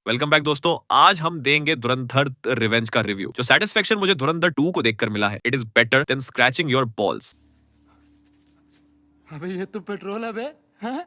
Welcome back दोस्तों। आज हम देंगे धुरंधर रिवेंज का रिव्यू। जो सेटिस्फेक्शन मुझे धुरंधर 2 को देखकर मिला है, it is better than scratching your balls. अबे ये तो पेट्रोल है बे। हाँ?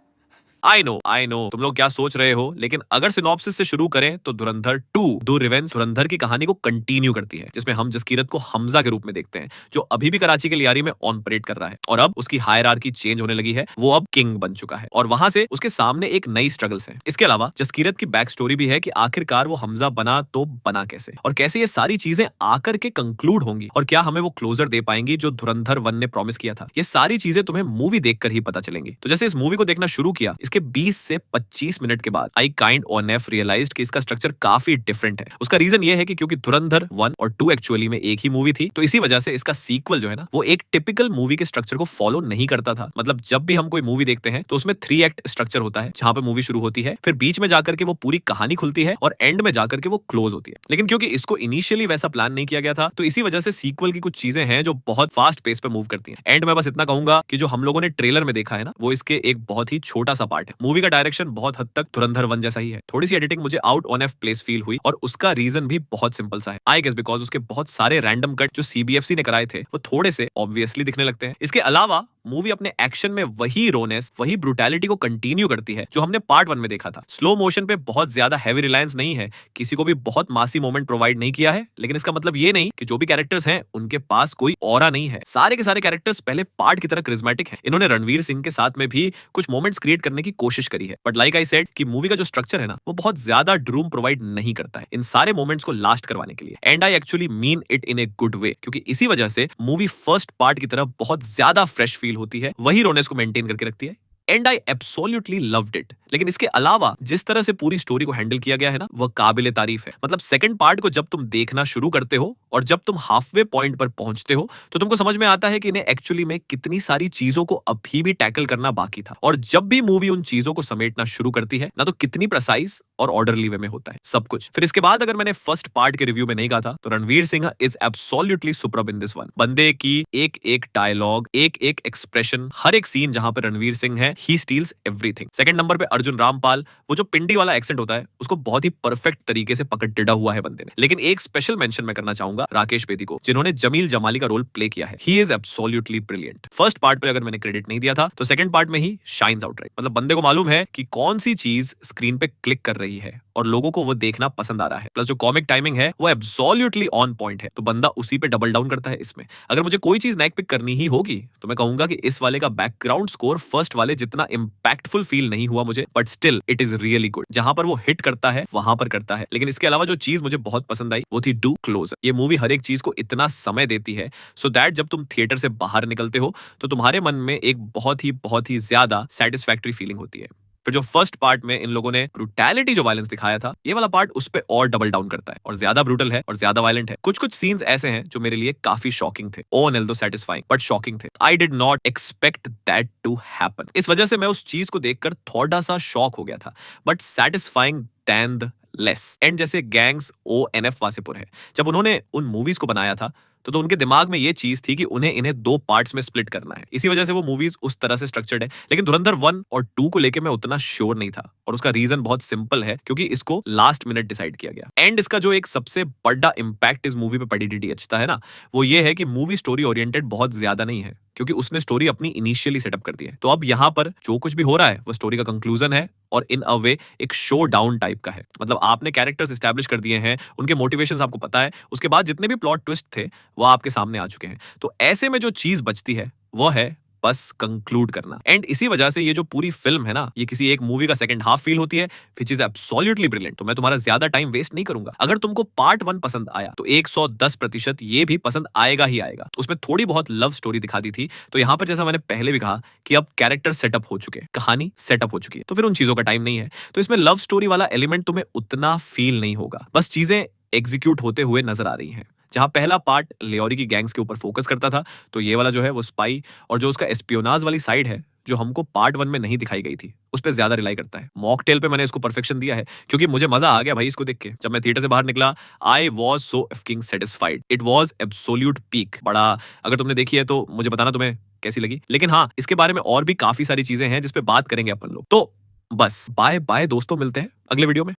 आई नो तुम लोग क्या सोच रहे हो, लेकिन अगर सिनॉप्सिस से शुरू करें तो धुरंधर 2 द रिवेंज धुरंधर की कहानी को कंटिन्यू करती है, जिसमें हम जसकीरत को हमजा के रूप में देखते हैं, जो अभी भी कराची के लियारी में ऑन परेड कर रहा है और अब उसकी हायरार्की चेंज होने लगी है। वो अब किंग बन चुका है और वहां से उसके सामने एक नई स्ट्रगल्स है। इसके अलावा जसकीरत की बैक स्टोरी भी है कि आखिरकार वो हमजा बना तो बना कैसे, और कैसे ये सारी चीजें आकर के कंक्लूड होंगी, और क्या हमें वो क्लोजर दे पाएंगी जो धुरंधर 1 ने प्रॉमिस किया था। ये सारी चीजें तुम्हें मूवी देखकर ही पता चलेंगी। तो जैसे इस मूवी को देखना शुरू किया, इसके 20 से 25 मिनट के बाद I kind of realised कि इसका स्ट्रक्चर काफी डिफरेंट है। उसका रीजन ये है कि क्योंकि धुरंधर 1 और 2 एक्चुअली में एक ही मूवी थी, तो इसी वजह से इसका सीक्वल जो है ना, वो एक टिपिकल मूवी के स्ट्रक्चर को फॉलो नहीं करता था। मतलब जब भी हम कोई मूवी देखते हैं तो उसमें 3 एक्ट स्ट्रक्चर होता है, जहां पे मूवी शुरू होती है, फिर बीच में जाकर के वो पूरी कहानी खुलती है और एंड में जाकर के वो क्लोज होती है। लेकिन क्योंकि इसको इनिशियली वैसा प्लान नहीं किया गया था, तो इसी वजह से सीक्वल की कुछ चीजें हैं जो बहुत फास्ट पेस पे मूव करती हैं। एंड में बस इतना कहूंगा कि जो हम लोगों ने ट्रेलर में देखा है ना, वो इसके एक बहुत ही छोटा सा पार्ट है। मूवी का डायरेक्शन बहुत हद तक धुरंधर 1 जैसा ही है। थोड़ी सी एडिटिंग मुझे out on F place feel हुई, और उसका रीजन भी बहुत सिंपल सा है। आई गेस बिकॉज उसके बहुत सारे रैंडम कट जो सीबीएफसी ने कराए थे, वो थोड़े से ऑब्वियसली दिखने लगते हैं। इसके अलावा मूवी अपने एक्शन में वही रोनेस, वही ब्रूटैलिटी को कंटिन्यू करती है जो हमने पार्ट 1 में देखा था। स्लो मोशन पे बहुत ज्यादा हैवी रिलायंस नहीं है, किसी को भी बहुत मासी मोमेंट प्रोवाइड नहीं किया है। लेकिन इसका मतलब ये नहीं कि जो भी कैरेक्टर्स हैं उनके पास कोई ऑरा नहीं है। सारे के सारे कैरेक्टर्स पहले पार्ट की तरह करिश्मेटिक हैं। इन्होंने रणवीर सिंह के साथ में भी कुछ मोमेंट्स क्रिएट करने की कोशिश करी है, बट लाइक आई सेड कि मूवी का जो स्ट्रक्चर है ना, वो बहुत ज्यादा ड्रूम प्रोवाइड नहीं करता है इन सारे मोमेंट्स को लास्ट करवाने के लिए। And I actually mean it in a good way, क्योंकि इसी वजह से मूवी फर्स्ट पार्ट की तरह बहुत ज्यादा फ्रेश फील होती है, वही रोनेस को मेंटेन करके रखती है। And I absolutely loved it. लेकिन इसके अलावा जिस तरह से पूरी स्टोरी को हैंडल किया गया है ना, वह काबिले तारीफ है। मतलब सेकंड पार्ट को जब तुम देखना शुरू करते हो और जब तुम हाफवे पॉइंट पर पहुंचते हो, तो तुमको समझ में आता है कि इन्हें एक्चुअली में कितनी सारी चीजों को अभी भी टैकल करना बाकी था। और जब भी मूवी उन चीजों को समेटना शुरू करती है ना, तो कितनी प्रिसाइज और ऑर्डरली वे में होता है सब कुछ। फिर इसके बाद अगर मैंने फर्स्ट पार्ट के रिव्यू में नहीं कहा था, तो Ranveer Singh is absolutely superb in this one. बंदे की एक एक डायलॉग, एक एक एक्सप्रेशन, हर एक सीन जहां पर रणवीर सिंह है, ही स्टील्स एवरीथिंग। सेकंड नंबर पे अर्जुन रामपाल, वो जो पिंडी वाला एक्सेंट होता है, उसको बहुत ही परफेक्ट तरीके से पकड़ टेढ़ा हुआ है बंदे ने। लेकिन एक स्पेशल मेंशन मैं करना चाहूंगा राकेश बेदी को, जिन्होंने जमील जमाली का रोल प्ले किया है। He is absolutely brilliant. First part पे अगर मैंने क्रेडिट नहीं दिया था, तो सेकंड पार्ट में ही शाइन्स आउट राइट। मतलब बंदे को मालूम है कि कौन सी चीज स्क्रीन पे क्लिक कर रही है और लोगों को वो देखना पसंद आ रहा है। प्लस जो कॉमिक टाइमिंग है वो एब्सोल्युटली ऑन पॉइंट है, तो बंदा उसी पे डबल डाउन करता है इसमें। अगर मुझे कोई चीज नेक पिक करनी ही होगी, तो मैं कहूंगा कि इस वाले का बैकग्राउंड स्कोर फर्स्ट वाले जितना इंपैक्टफुल फील नहीं हुआ मुझे, but still it is really good. जहां पर वो हिट करता है वहां पर करता है। लेकिन इसके अलावा जो चीज मुझे बहुत पसंद आई, वो थी डू क्लोज। ये मूवी हर एक चीज को इतना समय देती है, सो दैट जब तुम थिएटर से बाहर निकलते हो, तो तुम्हारे मन में एक बहुत ही ज्यादा सेटिस्फैक्टरी फीलिंग होती है। फिर जो फर्स्ट पार्ट में इन लोगों ने ब्रूटैलिटी जो वायलेंस दिखाया था, ये वाला पार्ट उस पे और डबल डाउन करता है और ज्यादा ब्रूटल है और ज्यादा वायलेंट है। कुछ कुछ सीन्स ऐसे हैं जो मेरे लिए काफी शॉकिंग थे, although satisfying but shocking थे। I did not expect that to happen. इस वजह से मैं उस चीज को देखकर थोड़ा सा शॉक हो गया था, but satisfying than the less. And जैसे गैंग्स ONF वासेपुर है, जब उन्होंने उन मूवीज को बनाया था, तो उनके दिमाग में ये चीज थी कि उन्हें इन्हें 2 पार्ट्स में स्प्लिट करना है। इसी वजह से वो मूवीज उस तरह से स्ट्रक्चर्ड है। लेकिन धुरंधर 1 और 2 को लेके मैं उतना श्योर नहीं था, और उसका रीजन बहुत सिंपल है, क्योंकि इसको लास्ट मिनट डिसाइड किया गया। एंड इसका जो एक सबसे बड़ा इंपैक्ट इस मूवी पे पड़ी DDH है ना, वो ये है कि मूवी स्टोरी ओरिएंटेड बहुत ज्यादा नहीं है, क्योंकि उसने स्टोरी अपनी इनिशियली सेटअप कर दी है। तो अब यहाँ पर जो कुछ भी हो रहा है वो स्टोरी का कंक्लूजन है, और इन अ वे एक शो डाउन टाइप का है। मतलब आपने कैरेक्टर्स एस्टैब्लिश कर दिए हैं, उनके मोटिवेशंस आपको पता है, उसके बाद जितने भी प्लॉट ट्विस्ट थे वो आपके सामने आ चुके हैं। तो ऐसे में जो चीज बचती है वो है बस कंक्लूड करना। एंड इसी वजह से ये जो पूरी फिल्म है ना, ये किसी एक मूवी का सेकंड हाफ फील होती है, व्हिच इज एब्सोल्युटली ब्रिलियंट। तो मैं तुम्हारा ज्यादा टाइम वेस्ट नहीं करूंगा। अगर तुमको पार्ट 1 पसंद आया, तो 110% ये भी पसंद आएगा ही आएगा। उसमें थोड़ी बहुत लव स्टोरी दिखा दी थी, तो यहाँ पर जैसा मैंने पहले भी कहा कि अब कैरेक्टर सेटअप हो चुके हैं, कहानी सेटअप हो चुकी है, तो फिर उन चीजों का टाइम नहीं है। तो इसमें लव स्टोरी वाला एलिमेंट तुम्हें उतना फील नहीं होगा, बस चीजें एग्जीक्यूट होते हुए नजर आ रही हैं। जहां पहला पार्ट लियोरी की गैंग्स के ऊपर फोकस करता था, तो ये वाला जो है वो स्पाई और जो उसका एस्पियोनाज वाली साइड है, जो हमको पार्ट 1 में नहीं दिखाई गई थी, उस पे ज्यादा रिलाई करता है। मॉकटेल पे मैंने इसको परफेक्शन दिया है, क्योंकि मुझे मजा आ गया भाई इसको देख के। जब मैं थिएटर से बाहर निकला, I was so fucking satisfied. It was absolute peak. बड़ा, अगर तुमने देखी है तो मुझे बताना तुम्हें कैसी लगी। लेकिन हाँ, इसके बारे में और भी काफी सारी चीजें हैं जिसपे बात करेंगे अपन लोग। तो बस बाय बाय दोस्तों, मिलते हैं अगले वीडियो में।